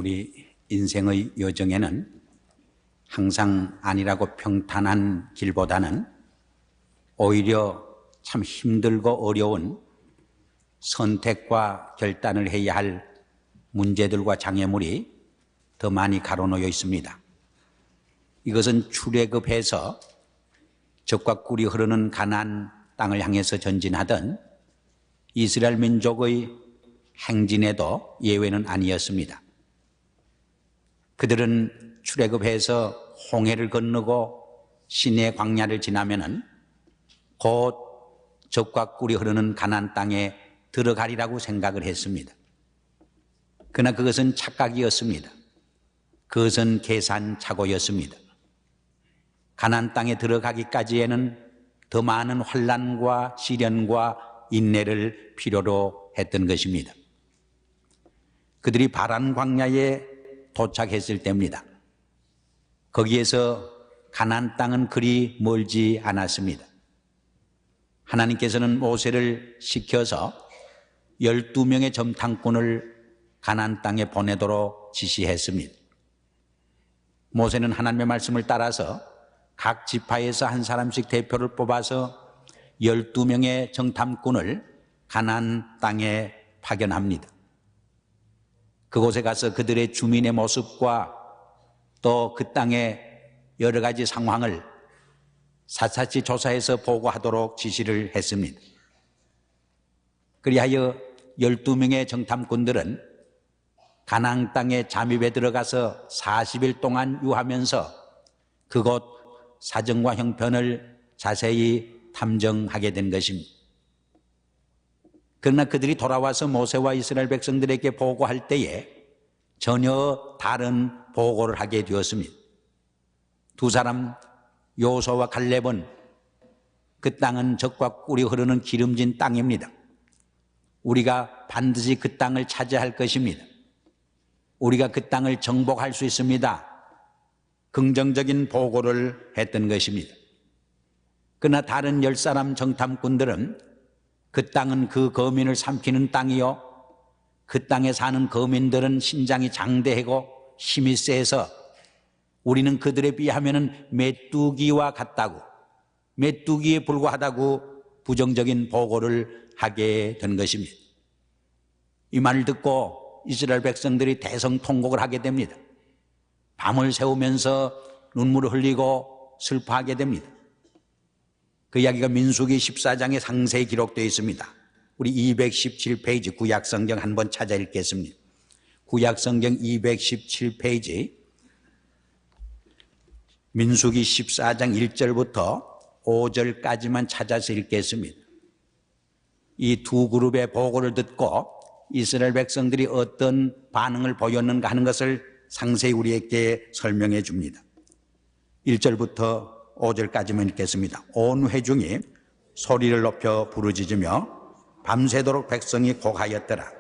우리 인생의 여정에는 항상 안일하고 평탄한 길보다는 오히려 참 힘들고 어려운 선택과 결단을 해야 할 문제들과 장애물이 더 많이 가로놓여 있습니다. 이것은 출애굽해서 젖과 꿀이 흐르는 가나안 땅을 향해서 전진하던 이스라엘 민족의 행진에도 예외는 아니었습니다. 그들은 출애굽해서 홍해를 건너고 시내 광야를 지나면은 곧 젖과 꿀이 흐르는 가나안 땅에 들어가리라고 생각을 했습니다. 그러나 그것은 착각이었습니다. 그것은 계산착오였습니다. 가나안 땅에 들어가기까지에는 더 많은 환난과 시련과 인내를 필요로 했던 것입니다. 그들이 바란 광야에 도착했을 때입니다. 거기에서 가나안 땅은 그리 멀지 않았습니다. 하나님께서는 모세를 시켜서 12명의 점탕꾼을 가나안 땅에 보내도록 지시했습니다. 모세는 하나님의 말씀을 따라서 각 지파에서 한 사람씩 대표를 뽑아서 12명의 정탐꾼을 가나안 땅에 파견합니다. 그곳에 가서 그들의 주민의 모습과 또 그 땅의 여러 가지 상황을 샅샅이 조사해서 보고하도록 지시를 했습니다. 그리하여 12명의 정탐꾼들은 가나안 땅에 잠입에 들어가서 40일 동안 유하면서 그곳 사정과 형편을 자세히 탐정하게 된 것입니다. 그러나 그들이 돌아와서 모세와 이스라엘 백성들에게 보고할 때에 전혀 다른 보고를 하게 되었습니다. 두 사람 여호수아와 갈렙은 그 땅은 젖과 꿀이 흐르는 기름진 땅입니다. 우리가 반드시 그 땅을 차지할 것입니다. 우리가 그 땅을 정복할 수 있습니다. 긍정적인 보고를 했던 것입니다. 그러나 다른 10사람 정탐꾼들은 그 땅은 그 거민을 삼키는 땅이요, 그 땅에 사는 거민들은 신장이 장대하고 힘이 세서 우리는 그들에 비하면 메뚜기와 같다고, 메뚜기에 불과하다고 부정적인 보고를 하게 된 것입니다. 이 말을 듣고 이스라엘 백성들이 대성통곡을 하게 됩니다. 밤을 새우면서 눈물을 흘리고 슬퍼하게 됩니다. 그 이야기가 민수기 14장에 상세히 기록되어 있습니다. 우리 217페이지 구약성경 한번 찾아 읽겠습니다. 구약성경 217페이지 민수기 14장 1절부터 5절까지만 찾아서 읽겠습니다. 이 두 그룹의 보고를 듣고 이스라엘 백성들이 어떤 반응을 보였는가 하는 것을 상세히 우리에게 설명해 줍니다. 1절부터 5절까지만 읽겠습니다. 온 회중이 소리를 높여 부르짖으며 밤새도록 백성이 곡하였더라.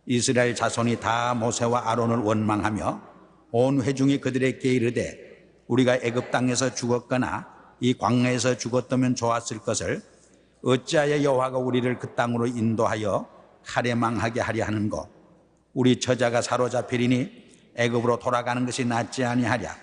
이스라엘 자손이 다 모세와 아론을 원망하며 온 회중이 그들에게 이르되 우리가 애굽 땅에서 죽었거나 이 광야에서 죽었다면 좋았을 것을 어찌하여 여호와가 우리를 그 땅으로 인도하여 칼에 망하게 하려 하는고, 우리 처자가 사로잡히리니 애굽으로 돌아가는 것이 낫지 아니하랴.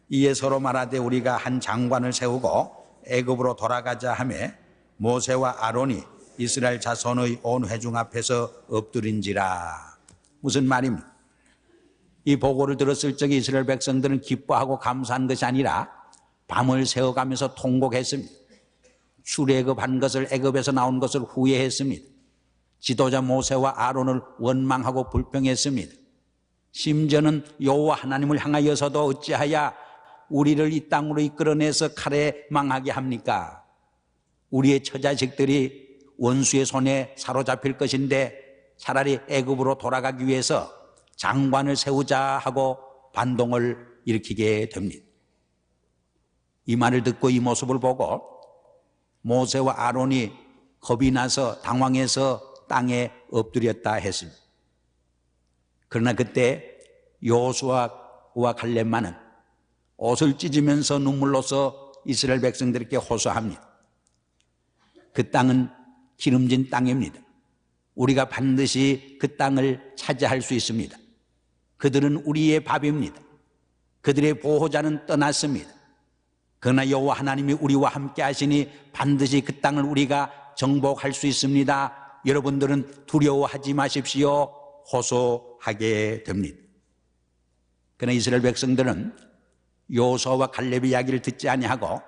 이에 서로 말하되 우리가 한 장관을 세우고 애굽으로 돌아가자 하매 모세와 아론이 이스라엘 자손의 온 회중 앞에서 엎드린지라. 무슨 말입니까? 이 보고를 들었을 적에 이스라엘 백성들은 기뻐하고 감사한 것이 아니라 밤을 새워가면서 통곡했습니다. 출애굽한 것을, 애굽에서 나온 것을 후회했습니다. 지도자 모세와 아론을 원망하고 불평했습니다. 심지어는 여호와 하나님을 향하여서도 어찌하여 우리를 이 땅으로 이끌어내서 칼에 망하게 합니까? 우리의 처자식들이 원수의 손에 사로잡힐 것인데 차라리 애굽으로 돌아가기 위해서 장관을 세우자 하고 반동을 일으키게 됩니다. 이 말을 듣고 이 모습을 보고 모세와 아론이 겁이 나서 당황해서 땅에 엎드렸다 했습니다. 그러나 그때 여호수아와 갈렙만은 옷을 찢으면서 눈물로써 이스라엘 백성들에게 호소합니다. 그 땅은 기름진 땅입니다. 우리가 반드시 그 땅을 차지할 수 있습니다. 그들은 우리의 밥입니다. 그들의 보호자는 떠났습니다. 그러나 여호와 하나님이 우리와 함께 하시니 반드시 그 땅을 우리가 정복할 수 있습니다. 여러분들은 두려워하지 마십시오. 호소하게 됩니다. 그러나 이스라엘 백성들은 여호수아와 갈렙의 이야기를 듣지 아니하고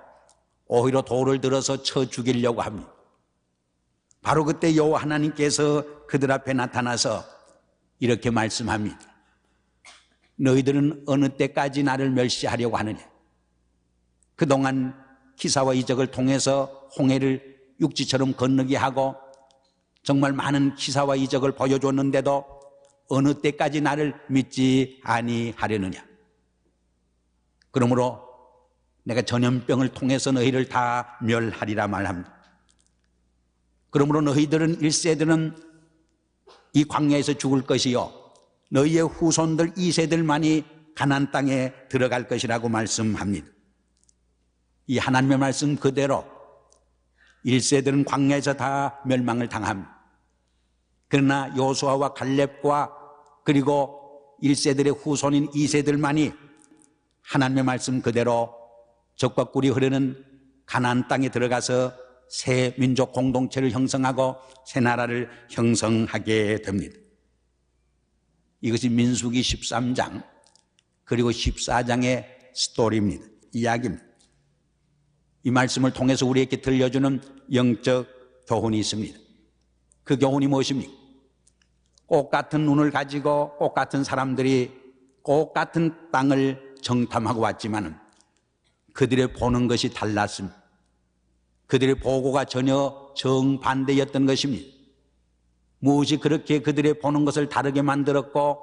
오히려 돌을 들어서 쳐 죽이려고 합니다. 바로 그때 여호와 하나님께서 그들 앞에 나타나서 이렇게 말씀합니다. 너희들은 어느 때까지 나를 멸시하려고 하느냐? 그동안 기사와 이적을 통해서 홍해를 육지처럼 건너게 하고 정말 많은 기사와 이적을 보여줬는데도 어느 때까지 나를 믿지 아니하려느냐? 그러므로 내가 전염병을 통해서 너희를 다 멸하리라 말합니다. 그러므로 너희들은 1세들은 이 광야에서 죽을 것이요 너희의 후손들 2세들만이 가나안 땅에 들어갈 것이라고 말씀합니다. 이 하나님의 말씀 그대로 1세들은 광야에서 다 멸망을 당합니다. 그러나 여호수아와 갈렙과 그리고 1세들의 후손인 2세들만이 하나님의 말씀 그대로 젖과 꿀이 흐르는 가나안 땅에 들어가서 새 민족 공동체를 형성하고 새 나라를 형성하게 됩니다. 이것이 민수기 13장 그리고 14장의 스토리입니다. 이야기입니다. 이 말씀을 통해서 우리에게 들려주는 영적 교훈이 있습니다. 그 교훈이 무엇입니까? 꽃 같은 눈을 가지고 꽃 같은 사람들이 꽃 같은 땅을 정탐하고 왔지만 그들의 보는 것이 달랐습니다. 그들의 보고가 전혀 정반대였던 것입니다. 무엇이 그렇게 그들의 보는 것을 다르게 만들었고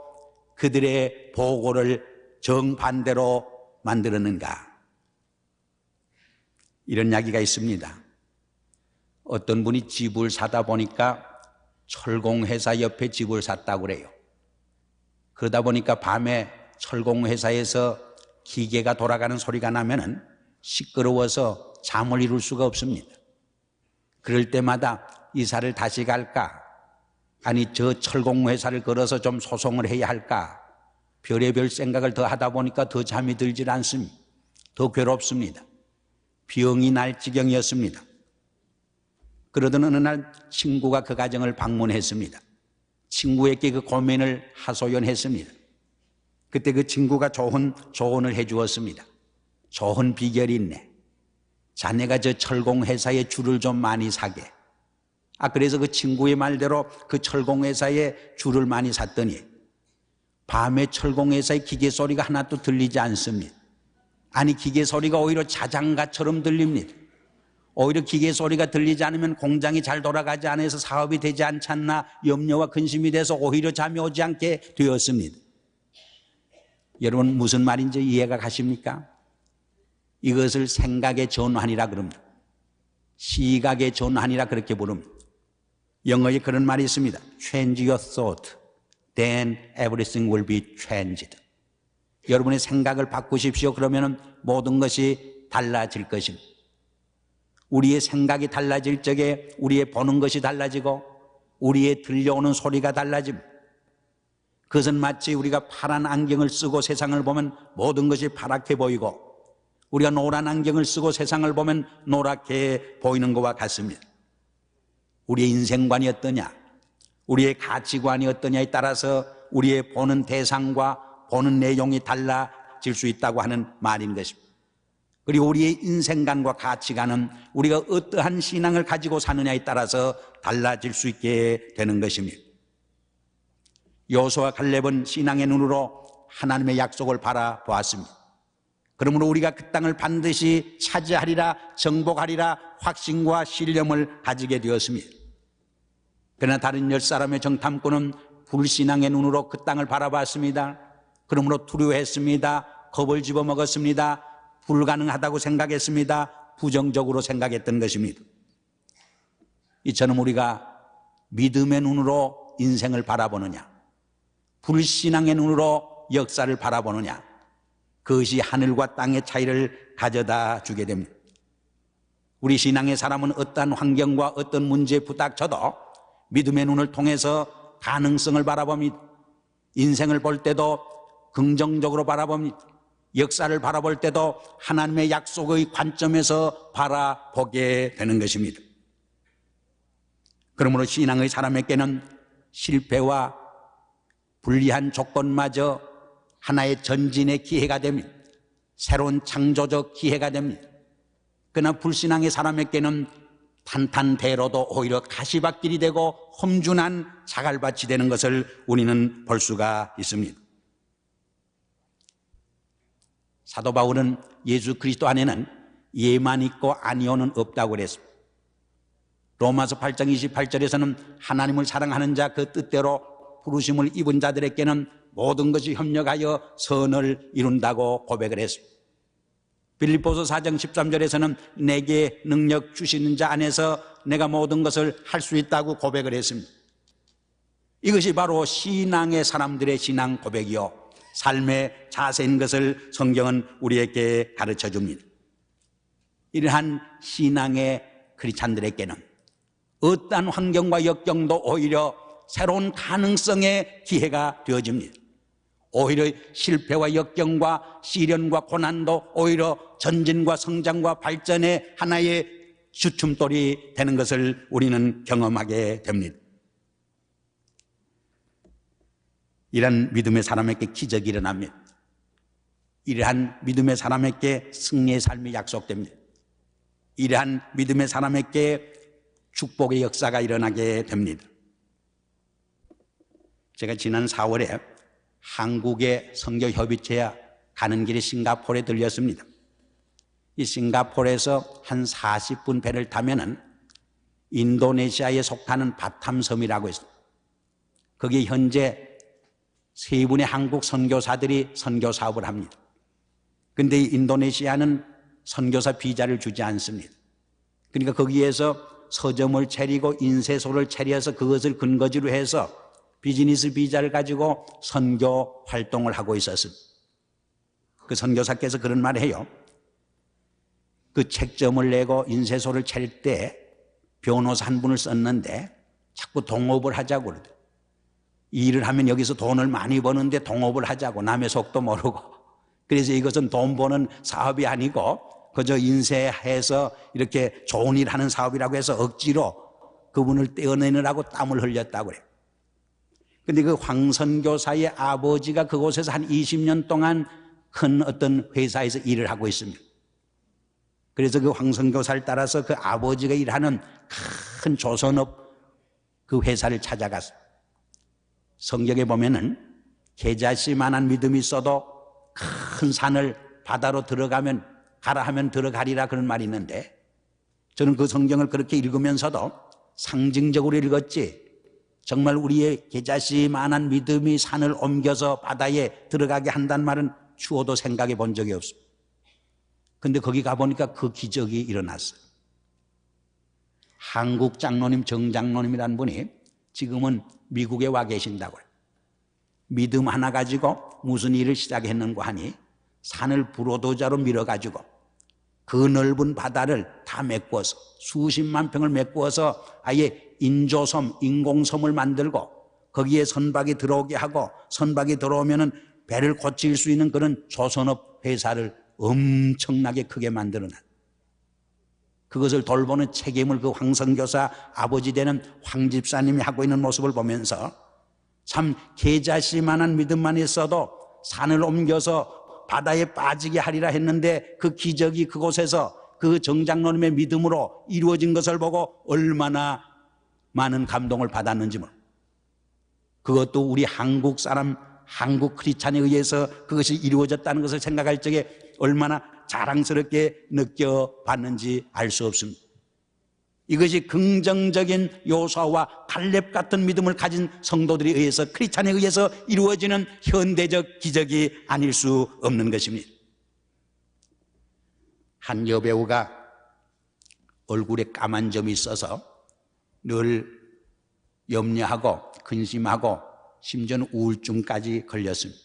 그들의 보고를 정반대로 만들었는가? 이런 이야기가 있습니다. 어떤 분이 집을 사다 보니까 철공회사 옆에 집을 샀다고 그래요. 그러다 보니까 밤에 철공회사에서 기계가 돌아가는 소리가 나면은 시끄러워서 잠을 이룰 수가 없습니다. 그럴 때마다 이사를 다시 갈까? 아니 저 철공회사를 걸어서 좀 소송을 해야 할까? 별의별 생각을 더 하다 보니까 더 잠이 들질 않습니다. 더 괴롭습니다. 병이 날 지경이었습니다. 그러던 어느 날 친구가 그 가정을 방문했습니다. 친구에게 그 고민을 하소연했습니다. 그때 그 친구가 좋은 조언을 해 주었습니다. 좋은 비결이 있네. 자네가 저 철공회사에 줄을 좀 많이 사게. 그래서 그 친구의 말대로 그 철공회사에 줄을 많이 샀더니 밤에 철공회사의 기계 소리가 하나도 들리지 않습니다. 아니 기계 소리가 오히려 자장가처럼 들립니다. 오히려 기계 소리가 들리지 않으면 공장이 잘 돌아가지 않아서 사업이 되지 않지 않나 염려와 근심이 돼서 오히려 잠이 오지 않게 되었습니다. 여러분 무슨 말인지 이해가 가십니까? 이것을 생각의 전환이라 그럽니다. 시각의 전환이라 그렇게 부릅니다. 영어에 그런 말이 있습니다. Change your thought, then everything will be changed. 여러분의 생각을 바꾸십시오. 그러면 모든 것이 달라질 것입니다. 우리의 생각이 달라질 적에 우리의 보는 것이 달라지고 우리의 들려오는 소리가 달라집니다. 그것은 마치 우리가 파란 안경을 쓰고 세상을 보면 모든 것이 파랗게 보이고 우리가 노란 안경을 쓰고 세상을 보면 노랗게 보이는 것과 같습니다. 우리의 인생관이 어떠냐, 우리의 가치관이 어떠냐에 따라서 우리의 보는 대상과 보는 내용이 달라질 수 있다고 하는 말인 것입니다. 그리고 우리의 인생관과 가치관은 우리가 어떠한 신앙을 가지고 사느냐에 따라서 달라질 수 있게 되는 것입니다. 여호수아와 갈렙은 신앙의 눈으로 하나님의 약속을 바라보았습니다. 그러므로 우리가 그 땅을 반드시 차지하리라, 정복하리라 확신과 신념을 가지게 되었습니다. 그러나 다른 10사람의 정탐꾼은 불신앙의 눈으로 그 땅을 바라봤습니다. 그러므로 두려워했습니다. 겁을 집어먹었습니다. 불가능하다고 생각했습니다. 부정적으로 생각했던 것입니다. 이처럼 우리가 믿음의 눈으로 인생을 바라보느냐, 불신앙의 눈으로 역사를 바라보느냐, 그것이 하늘과 땅의 차이를 가져다 주게 됩니다. 우리 신앙의 사람은 어떠한 환경과 어떤 문제에 부닥쳐도 믿음의 눈을 통해서 가능성을 바라봅니다. 인생을 볼 때도 긍정적으로 바라봅니다. 역사를 바라볼 때도 하나님의 약속의 관점에서 바라보게 되는 것입니다. 그러므로 신앙의 사람에게는 실패와 불리한 조건마저 하나의 전진의 기회가 됩니다. 새로운 창조적 기회가 됩니다. 그러나 불신앙의 사람에게는 탄탄대로도 오히려 가시밭길이 되고 험준한 자갈밭이 되는 것을 우리는 볼 수가 있습니다. 사도 바울은 예수 그리스도 안에는 예만 있고 아니오는 없다고 그랬습니다. 로마서 8장 28절에서는 하나님을 사랑하는 자 그 뜻대로 부르심을 입은 자들에게는 모든 것이 협력하여 선을 이룬다고 고백을 했습니다. 빌립보서 4장 13절에서는 내게 능력 주시는 자 안에서 내가 모든 것을 할 수 있다고 고백을 했습니다. 이것이 바로 신앙의 사람들의 신앙 고백이요 삶의 자세인 것을 성경은 우리에게 가르쳐 줍니다. 이러한 신앙의 크리스찬들에게는 어떠한 환경과 역경도 오히려 새로운 가능성의 기회가 되어집니다. 오히려 실패와 역경과 시련과 고난도 오히려 전진과 성장과 발전의 하나의 주춤돌이 되는 것을 우리는 경험하게 됩니다. 이러한 믿음의 사람에게 기적이 일어납니다. 이러한 믿음의 사람에게 승리의 삶이 약속됩니다. 이러한 믿음의 사람에게 축복의 역사가 일어나게 됩니다. 제가 지난 4월에 한국의 선교협의체에 가는 길에 싱가포르에 들렸습니다. 이 싱가포르에서 한 40분 배를 타면은 인도네시아에 속하는 바탐섬이라고 있습니다. 거기에 현재 3분의 한국 선교사들이 선교 사업을 합니다. 그런데 인도네시아는 선교사 비자를 주지 않습니다. 그러니까 거기에서 서점을 차리고 인쇄소를 차려서 그것을 근거지로 해서 비즈니스 비자를 가지고 선교 활동을 하고 있었습니다. 그 선교사께서 그런 말을 해요. 그 책점을 내고 인쇄소를 차릴 때 변호사 한 분을 썼는데 자꾸 동업을 하자고 그러대. 이 일을 하면 여기서 돈을 많이 버는데 동업을 하자고, 남의 속도 모르고. 그래서 이것은 돈 버는 사업이 아니고 그저 인쇄해서 이렇게 좋은 일 하는 사업이라고 해서 억지로 그분을 떼어내느라고 땀을 흘렸다고 그래요. 근데 그 황선교사의 아버지가 그곳에서 한 20년 동안 큰 어떤 회사에서 일을 하고 있습니다. 그래서 그 황선교사를 따라서 그 아버지가 일하는 큰 조선업 그 회사를 찾아갔어요. 성경에 보면은 계자씨만한 믿음이 있어도 큰 산을 바다로 들어가면 가라 하면 들어가리라 그런 말이 있는데, 저는 그 성경을 그렇게 읽으면서도 상징적으로 읽었지 정말 우리의 계자씨만한 믿음이 산을 옮겨서 바다에 들어가게 한다는 말은 추호도 생각해 본 적이 없습니다. 근데 거기 가보니까 그 기적이 일어났어요. 한국 장로님 정장로님이라는 분이 지금은 미국에 와 계신다고 해요. 믿음 하나 가지고 무슨 일을 시작했는가 하니 산을 불호도자로 밀어가지고 그 넓은 바다를 다 메꾸어서 수십만 평을 메꾸어서 아예 인조섬, 인공섬을 만들고 거기에 선박이 들어오게 하고 선박이 들어오면은 배를 고칠 수 있는 그런 조선업 회사를 엄청나게 크게 만들어놨. 그것을 돌보는 책임을 그 황선교사 아버지 되는 황 집사님이 하고 있는 모습을 보면서 참 계자씨만한 믿음만 있어도 산을 옮겨서 바다에 빠지게 하리라 했는데 그 기적이 그곳에서 그 정장로님의 믿음으로 이루어진 것을 보고 얼마나 많은 감동을 받았는지 모릅니다. 그것도 우리 한국 사람, 한국 크리스찬에 의해서 그것이 이루어졌다는 것을 생각할 적에 얼마나 자랑스럽게 느껴봤는지 알 수 없습니다. 이것이 긍정적인 요소와 갈렙 같은 믿음을 가진 성도들에 의해서, 크리스찬에 의해서 이루어지는 현대적 기적이 아닐 수 없는 것입니다. 한 여배우가 얼굴에 까만 점이 있어서 늘 염려하고 근심하고 심지어는 우울증까지 걸렸습니다.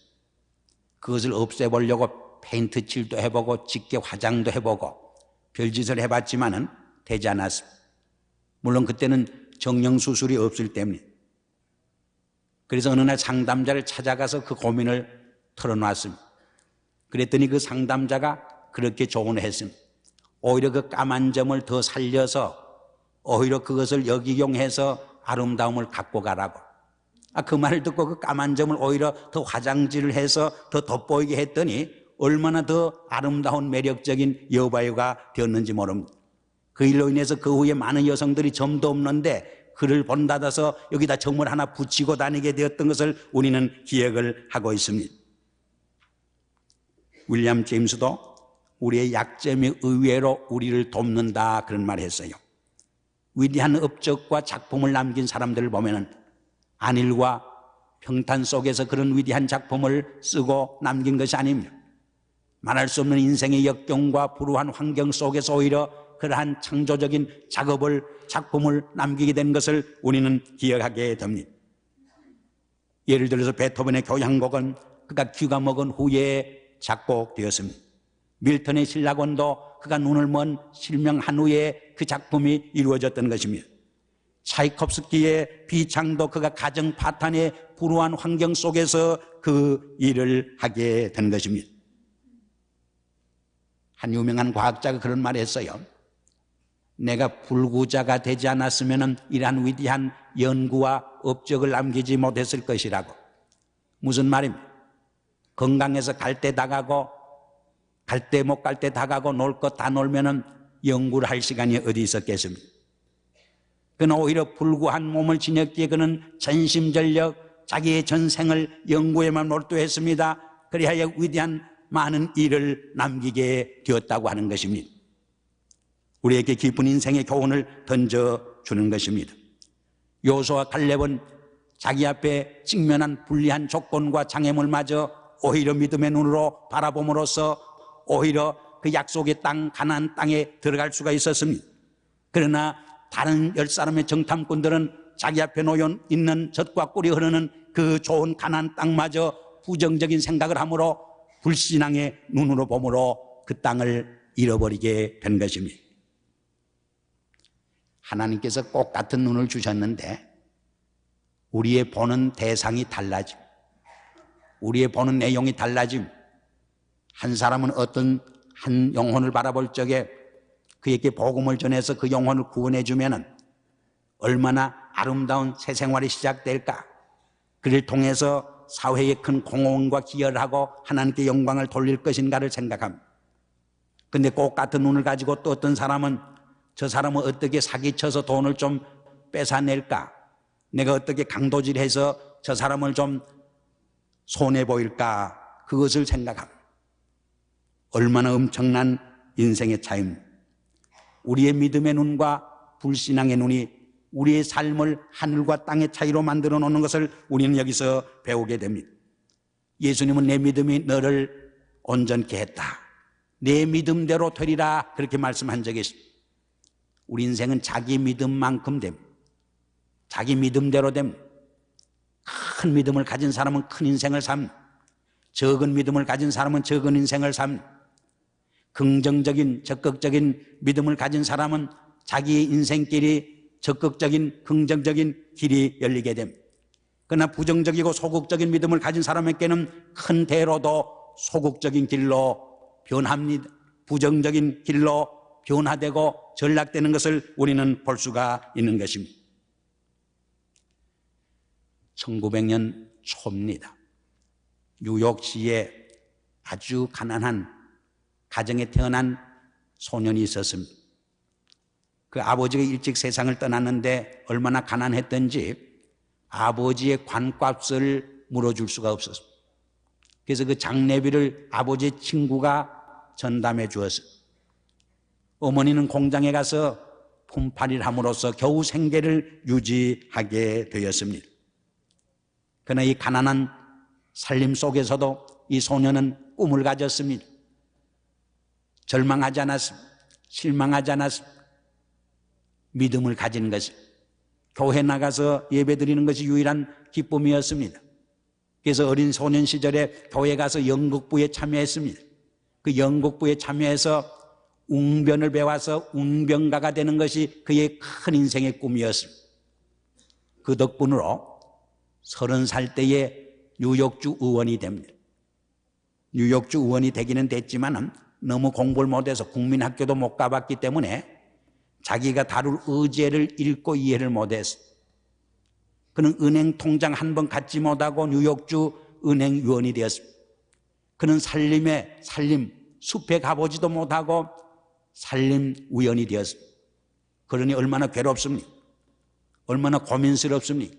그것을 없애보려고 페인트 칠도 해보고 짙게 화장도 해보고 별짓을 해봤지만은 되지 않았습니다. 물론 그때는 정형수술이 없을 때문에. 그래서 어느 날 상담자를 찾아가서 그 고민을 털어놨습니다. 그랬더니 그 상담자가 그렇게 조언을 했습니다. 오히려 그 까만 점을 더 살려서 오히려 그것을 역이용해서 아름다움을 갖고 가라고. 그 말을 듣고 그 까만 점을 오히려 더 화장질을 해서 더 돋보이게 했더니 얼마나 더 아름다운 매력적인 여바유가 되었는지 모릅니다. 그 일로 인해서 그 후에 많은 여성들이 점도 없는데 그를 본받아서 여기다 점을 하나 붙이고 다니게 되었던 것을 우리는 기억을 하고 있습니다. 윌리엄 제임스도 우리의 약점이 의외로 우리를 돕는다 그런 말을 했어요. 위대한 업적과 작품을 남긴 사람들을 보면은 안일과 평탄 속에서 그런 위대한 작품을 쓰고 남긴 것이 아닙니다. 말할 수 없는 인생의 역경과 불우한 환경 속에서 오히려 그러한 창조적인 작품을 남기게 된 것을 우리는 기억하게 됩니다. 예를 들어서 베토벤의 교향곡은 그가 귀가 먹은 후에 작곡되었습니다. 밀턴의 신라곤도 그가 눈을 먼 실명한 후에 그 작품이 이루어졌던 것입니다. 차이콥스키의 비창도 그가 가정 파탄의 불우한 환경 속에서 그 일을 하게 된 것입니다. 한 유명한 과학자가 그런 말을 했어요. 내가 불구자가 되지 않았으면 이러한 위대한 연구와 업적을 남기지 못했을 것이라고. 무슨 말입니까? 건강해서 갈 때 다 가고 갈 때 못 갈 때 다 가고 놀 것 다 놀면은 연구를 할 시간이 어디 있었겠습니까? 그는 오히려 불구한 몸을 지녔기에 그는 전심전력 자기의 전생을 연구에만 몰두했습니다. 그리하여 위대한 많은 일을 남기게 되었다고 하는 것입니다. 우리에게 깊은 인생의 교훈을 던져주는 것입니다. 요수와 갈렙은 자기 앞에 직면한 불리한 조건과 장애물마저 오히려 믿음의 눈으로 바라봄으로써 오히려 그 약속의 땅 가나안 땅에 들어갈 수가 있었습니다. 그러나 다른 10사람의 정탐꾼들은 자기 앞에 놓여 있는 젖과 꿀이 흐르는 그 좋은 가나안 땅마저 부정적인 생각을 하므로 불신앙의 눈으로 보므로 그 땅을 잃어버리게 된 것입니다. 하나님께서 꼭 같은 눈을 주셨는데 우리의 보는 대상이 달라짐, 우리의 보는 내용이 달라짐. 한 사람은 어떤 한 영혼을 바라볼 적에 그에게 복음을 전해서 그 영혼을 구원해 주면은 얼마나 아름다운 새 생활이 시작될까. 그를 통해서 사회에 큰 공헌과 기여를 하고 하나님께 영광을 돌릴 것인가를 생각합니다. 그런데 꼭 같은 눈을 가지고 또 어떤 사람은 저 사람은 어떻게 사기쳐서 돈을 좀 뺏어낼까, 내가 어떻게 강도질해서 저 사람을 좀 손해 보일까, 그것을 생각합니다. 얼마나 엄청난 인생의 차이입니다. 우리의 믿음의 눈과 불신앙의 눈이 우리의 삶을 하늘과 땅의 차이로 만들어 놓는 것을 우리는 여기서 배우게 됩니다. 예수님은 내 믿음이 너를 온전케 했다, 내 믿음대로 되리라, 그렇게 말씀한 적이 있습니다. 우리 인생은 자기 믿음만큼 됩니다. 자기 믿음대로 됩니다. 큰 믿음을 가진 사람은 큰 인생을 삽니다. 적은 믿음을 가진 사람은 적은 인생을 삽니다. 긍정적인 적극적인 믿음을 가진 사람은 자기 인생길이 적극적인 긍정적인 길이 열리게 됩니다. 그러나 부정적이고 소극적인 믿음을 가진 사람에게는 큰 대로도 소극적인 길로 변합니다. 부정적인 길로 변화되고 전락되는 것을 우리는 볼 수가 있는 것입니다. 1900년 초입니다. 뉴욕시에 아주 가난한 가정에 태어난 소년이 있었습니다. 그 아버지가 일찍 세상을 떠났는데 얼마나 가난했던지 아버지의 관값을 물어줄 수가 없었습니다. 그래서 그 장례비를 아버지의 친구가 전담해 주었어요. 어머니는 공장에 가서 품팔이를 함으로써 겨우 생계를 유지하게 되었습니다. 그러나 이 가난한 살림 속에서도 이 소년은 꿈을 가졌습니다. 절망하지 않았습니다. 실망하지 않았습니다. 믿음을 가진 것이, 교회 나가서 예배 드리는 것이 유일한 기쁨이었습니다. 그래서 어린 소년 시절에 교회 가서 연극부에 참여했습니다. 그 연극부에 참여해서 웅변을 배워서 웅변가가 되는 것이 그의 큰 인생의 꿈이었습니다. 그 덕분으로 30살 때에 뉴욕주 의원이 됩니다. 뉴욕주 의원이 되기는 됐지만 너무 공부를 못해서 국민학교도 못 가봤기 때문에 자기가 다룰 의제를 읽고 이해를 못했어. 그는 은행 통장 한 번 갖지 못하고 뉴욕주 은행 위원이 되었습니다. 그는 살림, 숲에 가보지도 못하고 산림 위원이 되었습니다. 그러니 얼마나 괴롭습니까? 얼마나 고민스럽습니까?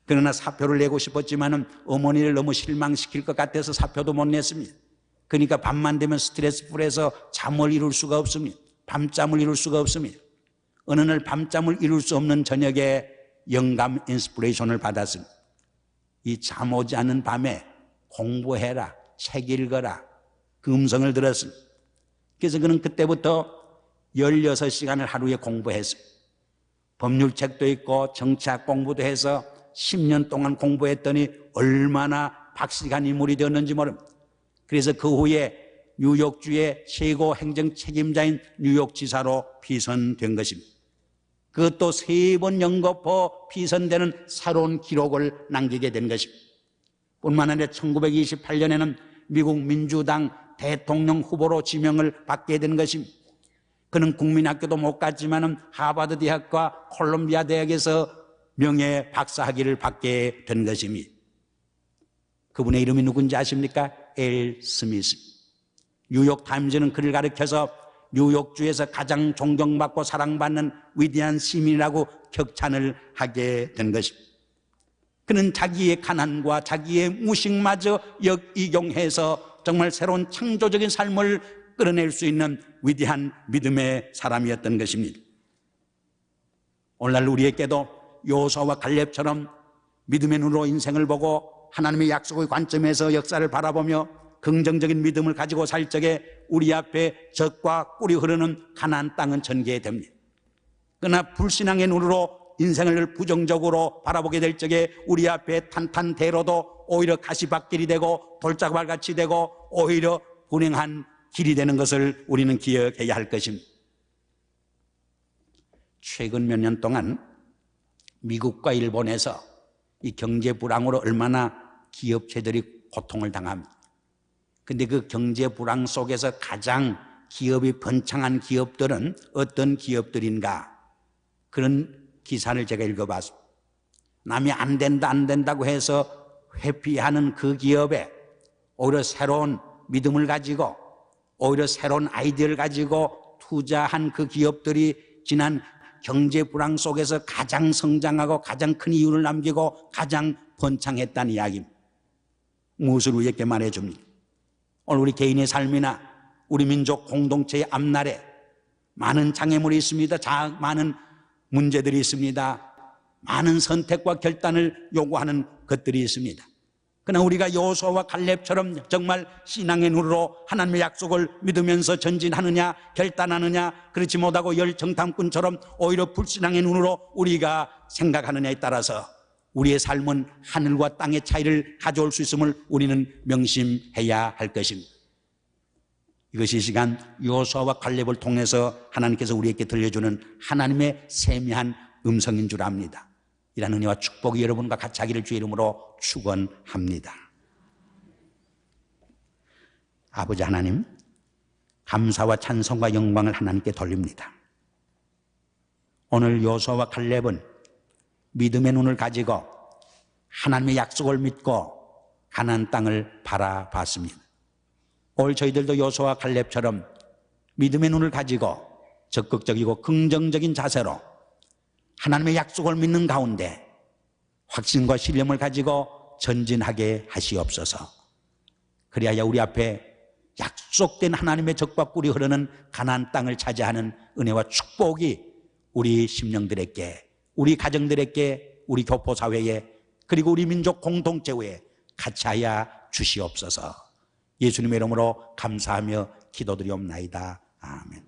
그러나 사표를 내고 싶었지만 어머니를 너무 실망시킬 것 같아서 사표도 못 냈습니다. 그러니까 밤만 되면 스트레스 풀에서 잠을 이룰 수가 없습니다. 밤잠을 이룰 수가 없습니다. 어느 날 밤잠을 이룰 수 없는 저녁에 영감 인스피레이션을 받았습니다. 이 잠 오지 않는 밤에 공부해라, 책 읽어라, 그 음성을 들었습니다. 그래서 그는 그때부터 16시간을 하루에 공부했습니다. 법률책도 읽고 정치학 공부도 해서 10년 동안 공부했더니 얼마나 박식한 인물이 되었는지 모릅니다. 그래서 그 후에 뉴욕주의 최고 행정 책임자인 뉴욕지사로 피선된 것입니다. 그것도 3번 연거푸 피선되는 새로운 기록을 남기게 된 것입니다. 뿐만 아니라 1928년에는 미국 민주당 대통령 후보로 지명을 받게 된 것입니다. 그는 국민학교도 못 갔지만 하버드 대학과 콜롬비아 대학에서 명예 박사학위를 받게 된 것입니다. 그분의 이름이 누군지 아십니까? 엘 스미스. 뉴욕 타임즈는 그를 가리켜서 뉴욕주에서 가장 존경받고 사랑받는 위대한 시민이라고 격찬을 하게 된 것입니다. 그는 자기의 가난과 자기의 무식마저 역이용해서 정말 새로운 창조적인 삶을 끌어낼 수 있는 위대한 믿음의 사람이었던 것입니다. 오늘날 우리에게도 여호수아와 갈렙처럼 믿음의 눈으로 인생을 보고 하나님의 약속의 관점에서 역사를 바라보며 긍정적인 믿음을 가지고 살 적에 우리 앞에 젖과 꿀이 흐르는 가나안 땅은 전개됩니다. 그러나 불신앙의 눈으로 인생을 부정적으로 바라보게 될 적에 우리 앞에 탄탄대로도 오히려 가시밭길이 되고 돌짝발같이 되고 오히려 불행한 길이 되는 것을 우리는 기억해야 할 것입니다. 최근 몇 년 동안 미국과 일본에서 이 경제 불황으로 얼마나 기업체들이 고통을 당합니다. 근데 그 경제 불황 속에서 가장 기업이 번창한 기업들은 어떤 기업들인가? 그런 기사를 제가 읽어봤습니다. 남이 안 된다고 해서 회피하는 그 기업에 오히려 새로운 믿음을 가지고 오히려 새로운 아이디어를 가지고 투자한 그 기업들이 지난 경제 불황 속에서 가장 성장하고 가장 큰 이윤을 남기고 가장 번창했다는 이야기입니다. 무엇을 우리에게 말해줍니까? 오늘 우리 개인의 삶이나 우리 민족 공동체의 앞날에 많은 장애물이 있습니다. 많은 문제들이 있습니다. 많은 선택과 결단을 요구하는 것들이 있습니다. 그러나 우리가 여호수아와 갈렙처럼 정말 신앙의 눈으로 하나님의 약속을 믿으면서 전진하느냐 결단하느냐, 그렇지 못하고 열정탐꾼처럼 오히려 불신앙의 눈으로 우리가 생각하느냐에 따라서 우리의 삶은 하늘과 땅의 차이를 가져올 수 있음을 우리는 명심해야 할 것입니다. 이것이 이 시간 여호수아와 갈렙을 통해서 하나님께서 우리에게 들려주는 하나님의 세미한 음성인 줄 압니다. 이런 은혜와 축복이 여러분과 같이 하기를 주의 이름으로 축원합니다. 아버지 하나님, 감사와 찬송과 영광을 하나님께 돌립니다. 오늘 여호수아와 갈렙은 믿음의 눈을 가지고 하나님의 약속을 믿고 가나안 땅을 바라봤습니다. 오늘 저희들도 여호수아와 갈렙처럼 믿음의 눈을 가지고 적극적이고 긍정적인 자세로 하나님의 약속을 믿는 가운데 확신과 신념을 가지고 전진하게 하시옵소서. 그리하여 우리 앞에 약속된 하나님의 젖과 꿀이 흐르는 가나안 땅을 차지하는 은혜와 축복이 우리 심령들에게, 우리 가정들에게, 우리 교포사회에, 그리고 우리 민족 공동체에 같이 하여 주시옵소서. 예수님의 이름으로 감사하며 기도드리옵나이다. 아멘.